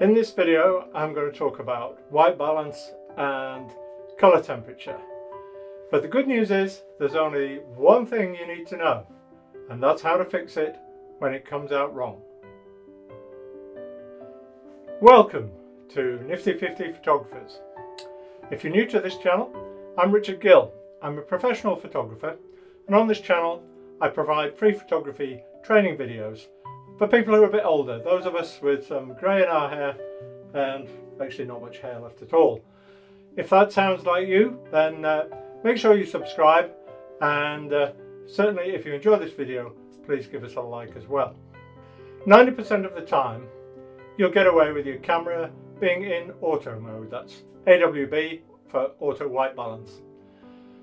In this video I'm going to talk about white balance and colour temperature. But the good news is there's only one thing you need to know, and that's how to fix it when it comes out wrong. Welcome to Nifty 50 Photographers. If you're new to this channel, I'm Richard Gill. I'm a professional photographer, and on this channel I provide free photography training videos for people who are a bit older, those of us with some grey in our hair and actually not much hair left at all. If that sounds like you, then make sure you subscribe, and certainly if you enjoy this video, please give us a like as well. 90% of the time you'll get away with your camera being in auto mode, that's AWB for auto white balance.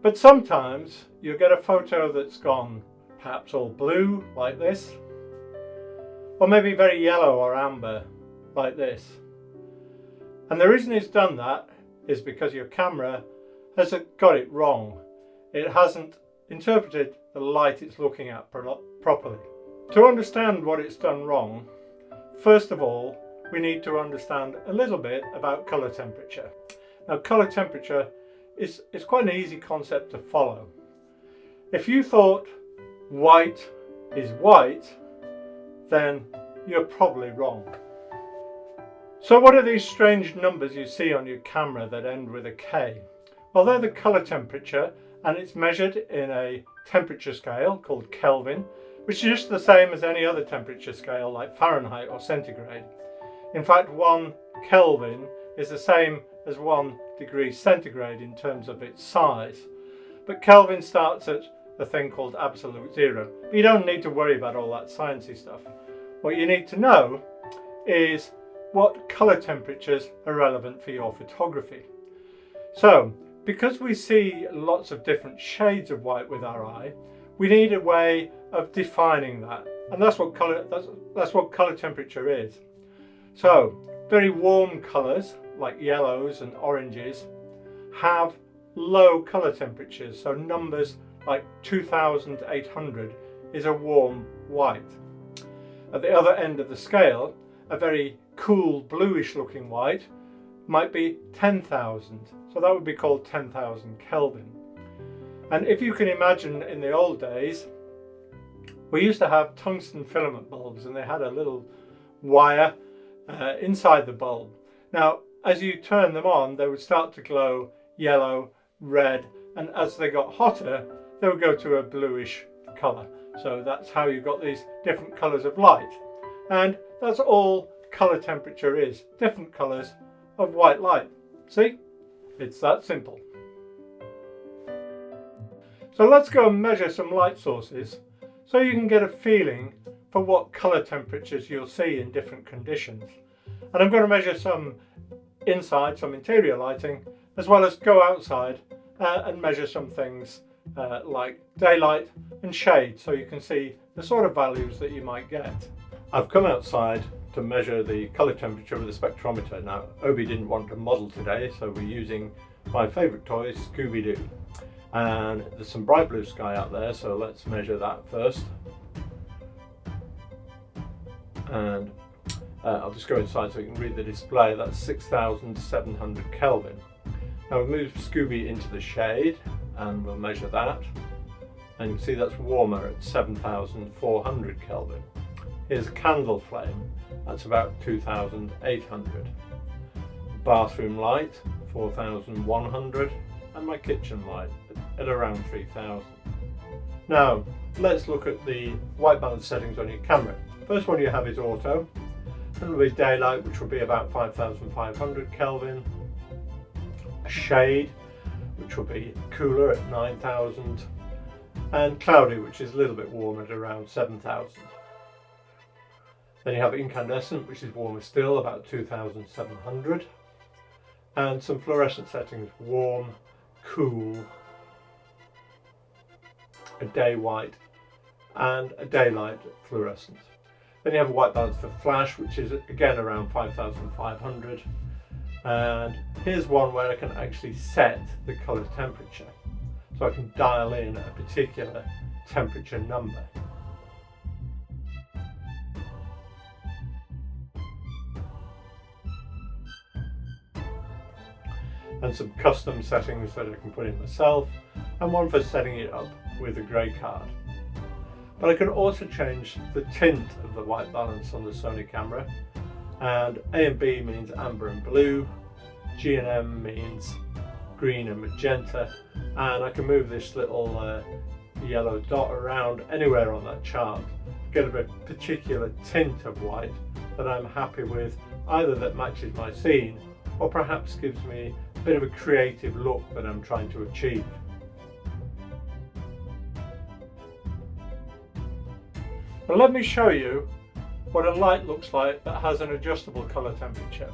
But sometimes you'll get a photo that's gone perhaps all blue like this, or maybe very yellow or amber like this. And the reason it's done that is because your camera has got it wrong. It hasn't interpreted the light it's looking at properly. To understand what it's done wrong, first of all, we need to understand a little bit about colour temperature. Now, colour temperature is quite an easy concept to follow. If you thought white is white, then you're probably wrong. So what are these strange numbers you see on your camera that end with a K? Well, they're the colour temperature, and it's measured in a temperature scale called Kelvin, which is just the same as any other temperature scale like Fahrenheit or centigrade. In fact, 1 Kelvin is the same as 1 degree centigrade in terms of its size. But Kelvin starts at a thing called absolute zero. But you don't need to worry about all that sciencey stuff. What you need to know is what colour temperatures are relevant for your photography. So, because we see lots of different shades of white with our eye, we need a way of defining that, and that's what colour temperature is. So, very warm colours like yellows and oranges have low colour temperatures, so numbers like 2800 is a warm white. At the other end of the scale, a very cool bluish looking white might be 10,000, so that would be called 10,000 Kelvin. And if you can imagine, in the old days we used to have tungsten filament bulbs, and they had a little wire inside the bulb. Now as you turn them on, they would start to glow yellow, red, and as they got hotter they would go to a bluish colour. So that's how you got these different colours of light, and that's all colour temperature is, different colours of white light. See, it's that simple. So let's go and measure some light sources so you can get a feeling for what colour temperatures you'll see in different conditions. And I'm going to measure some inside, some interior lighting, as well as go outside and measure some things like daylight and shade, so you can see the sort of values that you might get. I've come outside to measure the colour temperature with a spectrometer. Now, Obi didn't want a model today, so we're using my favourite toy, Scooby-Doo. And there's some bright blue sky out there, so let's measure that first. And I'll just go inside so you can read the display. That's 6,700 Kelvin. Now we've moved Scooby into the shade, and we'll measure that. And you can see that's warmer at 7,400 Kelvin. Here's a candle flame, that's about 2,800. Bathroom light, 4,100. And my kitchen light at around 3,000. Now let's look at the white balance settings on your camera. First one you have is auto, and will be daylight, which will be about 5,500 Kelvin. A shade, which will be cooler at 9,000, and cloudy, which is a little bit warmer at around 7,000. Then you have incandescent, which is warmer still, about 2,700, and some fluorescent settings: warm, cool, a day white, and a daylight fluorescent. Then you have a white balance for flash, which is again around 5,500. And here's one where I can actually set the colour temperature, so I can dial in a particular temperature number. and some custom settings that I can put in myself, and one for setting it up with a grey card. But I can also change the tint of the white balance on the Sony camera, and A and B means amber and blue, G and M means green and magenta, and I can move this little yellow dot around anywhere on that chart, get a particular tint of white that I'm happy with, either that matches my scene or perhaps gives me a bit of a creative look that I'm trying to achieve. But let me show you what a light looks like that has an adjustable colour temperature.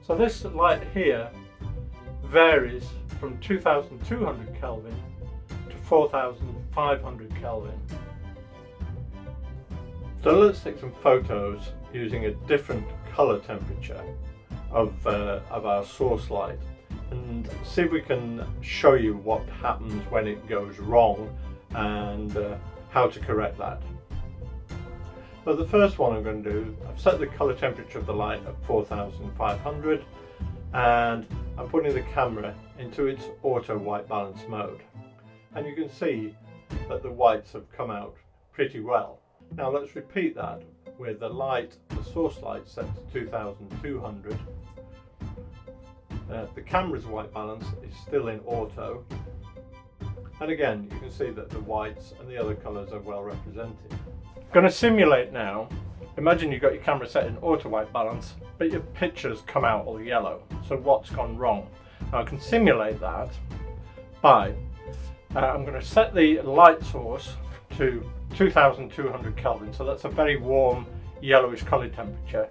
So this light here varies from 2200 Kelvin to 4500 Kelvin. So let's take some photos using a different colour temperature of our source light and see if we can show you what happens when it goes wrong and how to correct that. So the first one I'm going to do, I've set the colour temperature of the light at 4500 and I'm putting the camera into its auto white balance mode, and you can see that the whites have come out pretty well. Now let's repeat that with the light, the source light set to 2200. The camera's white balance is still in auto, and again you can see that the whites and the other colours are well represented. I'm going to simulate now. Imagine you've got your camera set in auto white balance, but your pictures come out all yellow. So what's gone wrong? Now I can simulate that by I'm going to set the light source to 2200 Kelvin, so that's a very warm yellowish colour temperature,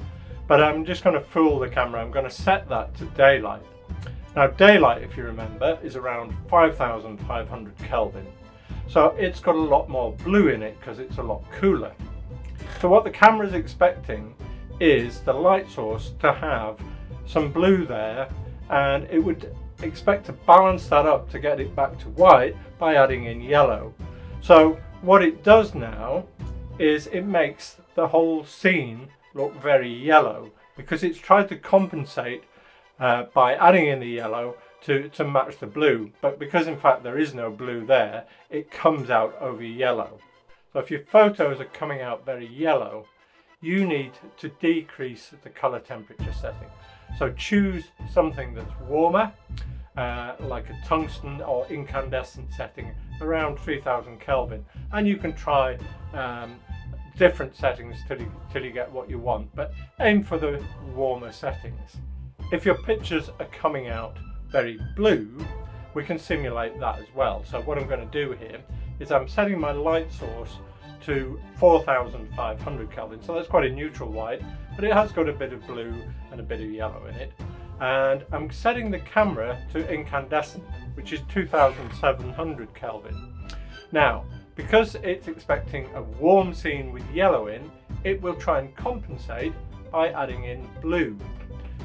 but I'm just going to fool the camera. I'm going to set that to daylight. Now daylight, if you remember, is around 5500 Kelvin, so it's got a lot more blue in it because it's a lot cooler. So what the camera is expecting is the light source to have some blue there, and it would expect to balance that up to get it back to white by adding in yellow. So what it does now is it makes the whole scene look very yellow because it's tried to compensate by adding in the yellow to match the blue, but because in fact there is no blue there, it comes out over yellow. So if your photos are coming out very yellow, you need to decrease the colour temperature setting. So choose something that's warmer, like a tungsten or incandescent setting around 3000 Kelvin, and you can try different settings till you get what you want, but aim for the warmer settings. If your pictures are coming out very blue, we can simulate that as well. So what I'm going to do here is I'm setting my light source to 4500 Kelvin, so that's quite a neutral white, but it has got a bit of blue and a bit of yellow in it. And I'm setting the camera to incandescent, which is 2700 Kelvin. Now, because it's expecting a warm scene with yellow in, it will try and compensate by adding in blue.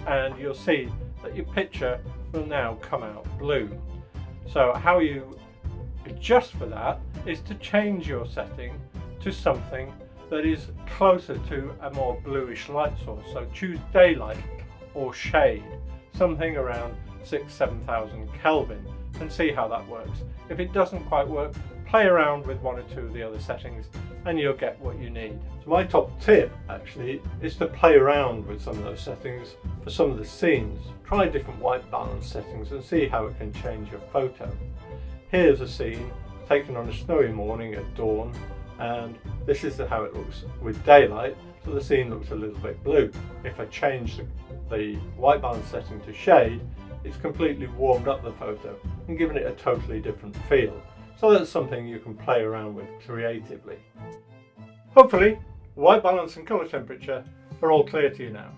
And you'll see that your picture will now come out blue. So how you adjust for that is to change your setting to something that is closer to a more bluish light source. So choose daylight or shade, something around 6,000–7,000 Kelvin, and see how that works. If it doesn't quite work, play around with one or two of the other settings and you'll get what you need. So my top tip actually is to play around with some of those settings for some of the scenes. Try different white balance settings and see how it can change your photo. Here's a scene taken on a snowy morning at dawn, and this is how it looks with daylight, so the scene looks a little bit blue. If I change the white balance setting to shade, it's completely warmed up the photo and given it a totally different feel. So that's something you can play around with creatively. Hopefully, white balance and colour temperature are all clear to you now.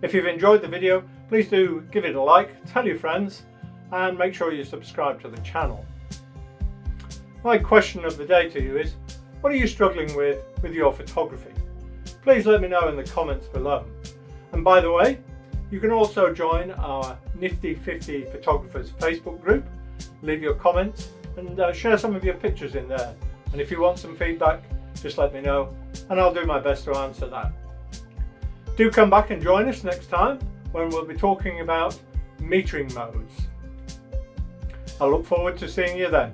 If you've enjoyed the video, please do give it a like, tell your friends, and make sure you subscribe to the channel. My question of the day to you is, what are you struggling with your photography? Please let me know in the comments below. And by the way, you can also join our Nifty 50 Photographers Facebook group, leave your comments and share some of your pictures in there. And if you want some feedback, just let me know and I'll do my best to answer that. Do come back and join us next time when we'll be talking about metering modes. I look forward to seeing you then.